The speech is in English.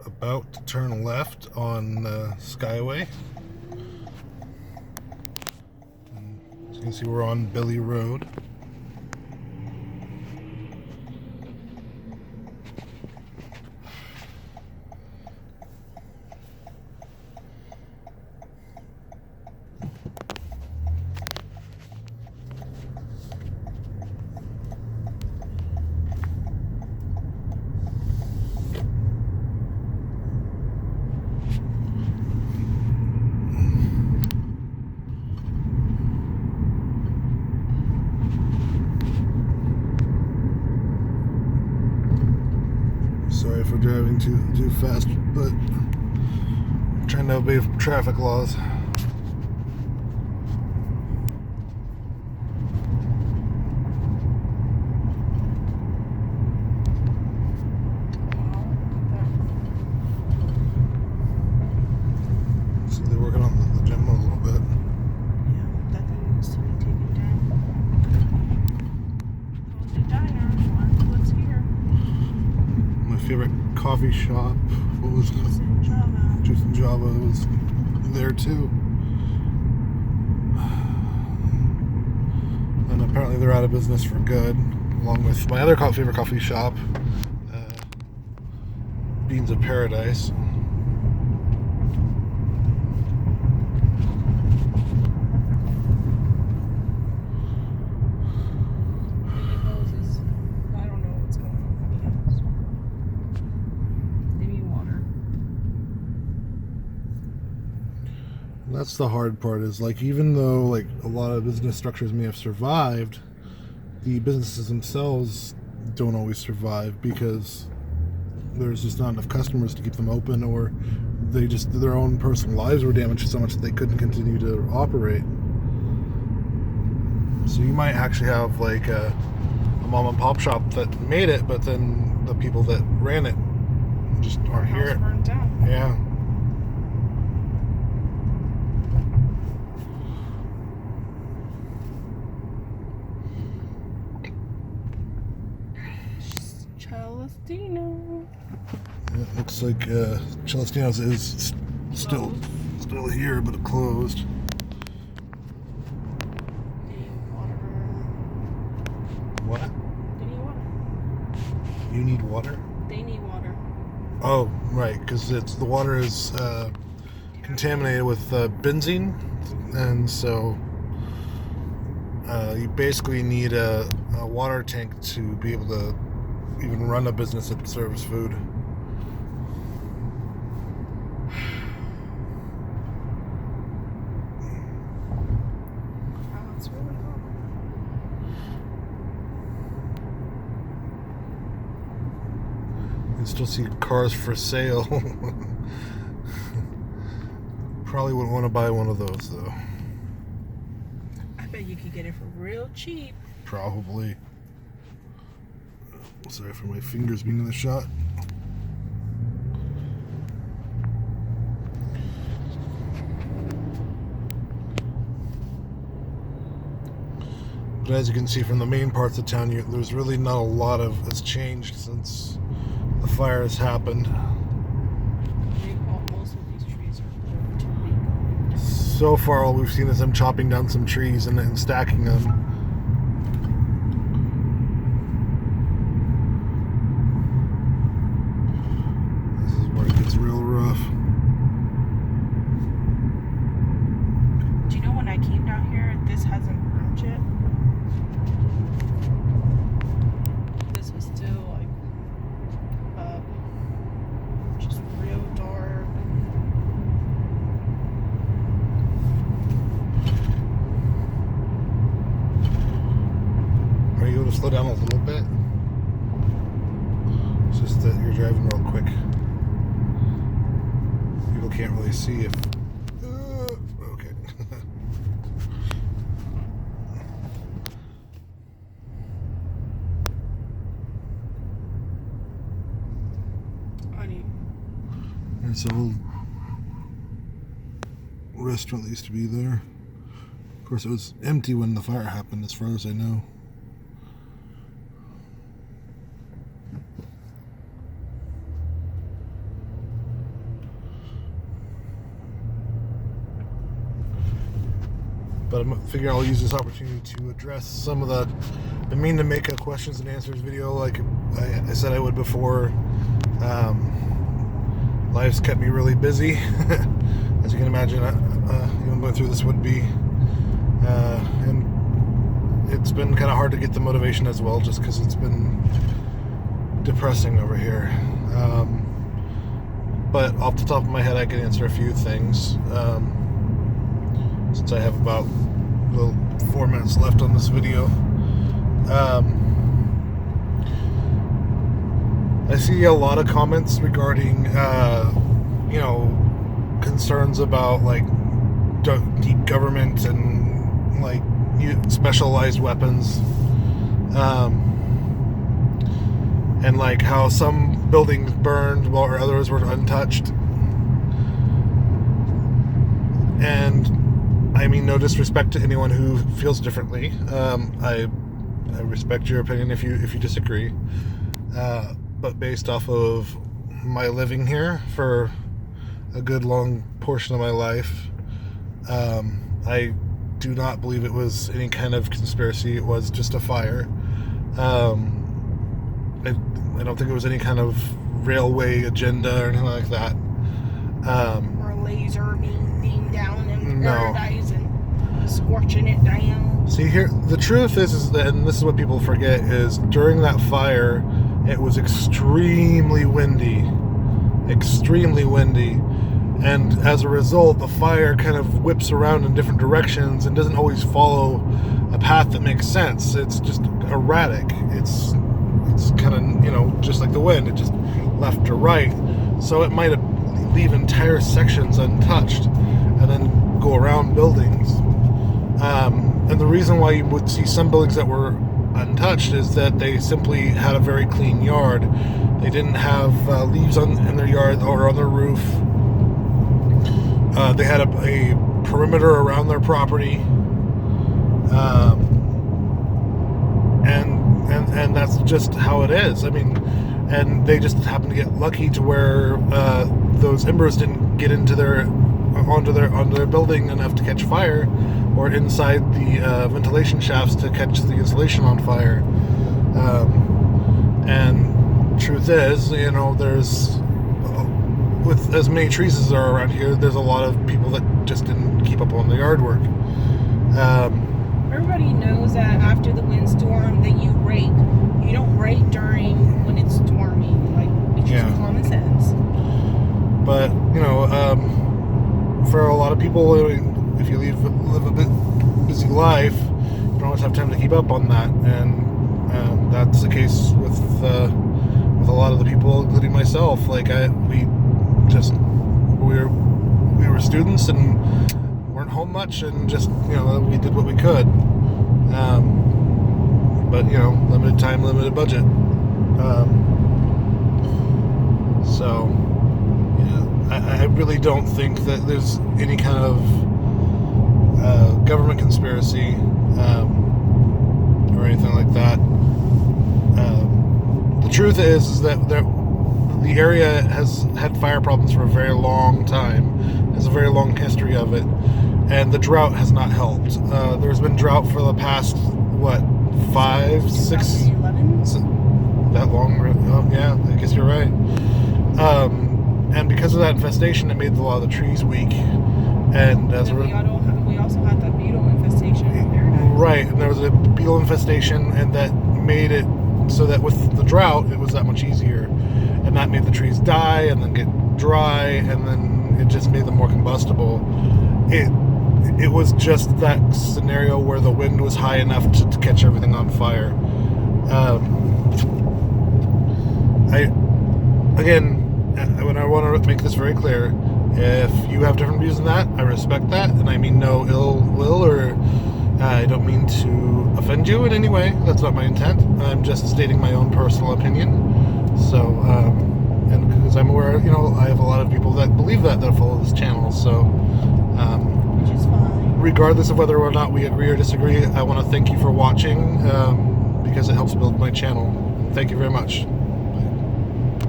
about to turn left on Skyway. As you can see, we're on Billy Road. Sorry for driving too fast, but I'm trying to obey traffic laws. So they're working on the gym a little bit. Yeah, that thing needs to be taken down. The diner, what's here? My favorite coffee shop, what was Juice and Java. Juice and Java, was there too. And apparently they're out of business for good, along with my other favorite coffee shop, Beans of Paradise. I don't know what's going on with the house. They need water. And that's the hard part, is like, even though like a lot of business structures may have survived, the businesses themselves don't always survive because there's just not enough customers to keep them open, or their own personal lives were damaged so much that they couldn't continue to operate. So you might actually have like a mom and pop shop that made it, but then the people that ran it just aren't House here. burned down. Yeah. Celestino. It looks like Celestino's is still here, but it closed. What? They need water. You need water? They need water. Oh, right, because the water is contaminated with benzene, and so you basically need a water tank to be able to even run a business that serves food. Oh, it's really hot. You can still see cars for sale. Probably wouldn't want to buy one of those, though. I bet you could get it for real cheap. Probably. Sorry for my fingers being in the shot. But as you can see from the main parts of town, there's really not a lot that's changed since the fire has happened. Most of these trees are over 2 weeks. So far, all we've seen is them chopping down some trees and stacking them. This is where it gets real rough. Do you know when I came down here, this hasn't burned yet? This was still like just real dark. Are you able to slow down a little bit? It's just that you're driving real quick. People can't really see if... okay. I need. There's an old restaurant that used to be there. Of course, it was empty when the fire happened, as far as I know. but I'm figuring I'll use this opportunity to address some of the mean to make a questions and answers video like I said I would before. Life's kept me really busy. As you can imagine, even going through this would be. And it's been kind of hard to get the motivation as well, just because it's been depressing over here. But off the top of my head, I can answer a few things. Since I have about 4 minutes left on this video. I see a lot of comments regarding, concerns about like deep government and like specialized weapons, and like how some buildings burned while others were untouched. And I mean, no disrespect to anyone who feels differently. I respect your opinion if you disagree. But based off of my living here for a good long portion of my life, I do not believe it was any kind of conspiracy. It was just a fire. I don't think it was any kind of railway agenda or anything like that. Or a laser beam down in paradise and scorching it down. See, here, the truth is that, and this is what people forget, is during that fire, it was extremely windy. And as a result, the fire kind of whips around in different directions and doesn't always follow a path that makes sense. It's just erratic. It's kind of, just like the wind. It just left to right. So it might leave entire sections untouched and then go around buildings. And the reason why you would see some buildings that were untouched is that they simply had a very clean yard. They didn't have leaves in their yard or on their roof. They had a perimeter around their property, and that's just how it is. I mean, and they just happened to get lucky to where those embers didn't get onto their building enough to catch fire, or inside the ventilation shafts to catch the insulation on fire. And truth is, there's, with as many trees as there are around here, there's a lot of people that just didn't keep up on the yard work. Everybody knows that after the windstorm that you rake. You don't rake during when it's storming. Like, it's just common sense. But, for a lot of people, if you live a bit busy life, you don't always have time to keep up on that. And that's the case with a lot of the people, including myself. Like, we were students and weren't home much, and just we did what we could. But limited time, limited budget. So yeah, I really don't think that there's any kind of government conspiracy or anything like that. The truth is that the area has had fire problems for a very long time. Has a very long history of it, and the drought has not helped. There's been drought for the past 5, 6, 2011? that long? Oh, yeah, I guess you're right. And because of that infestation, it made a lot of the trees weak. And as we also had the beetle infestation in Paradise. Right, and there was a beetle infestation, and that made it so that with the drought, it was that much easier. And that made the trees die and then get dry, and then it just made them more combustible. It was just that scenario where the wind was high enough to catch everything on fire. When I want to make this very clear, if you have different views than that, I respect that, and I mean no ill will, or I don't mean to offend you in any way. That's not my intent. I'm just stating my own personal opinion. So, and because I'm aware, I have a lot of people that believe that follow this channel. So, which is fine. Regardless of whether or not we agree or disagree, I want to thank you for watching, because it helps build my channel. Thank you very much.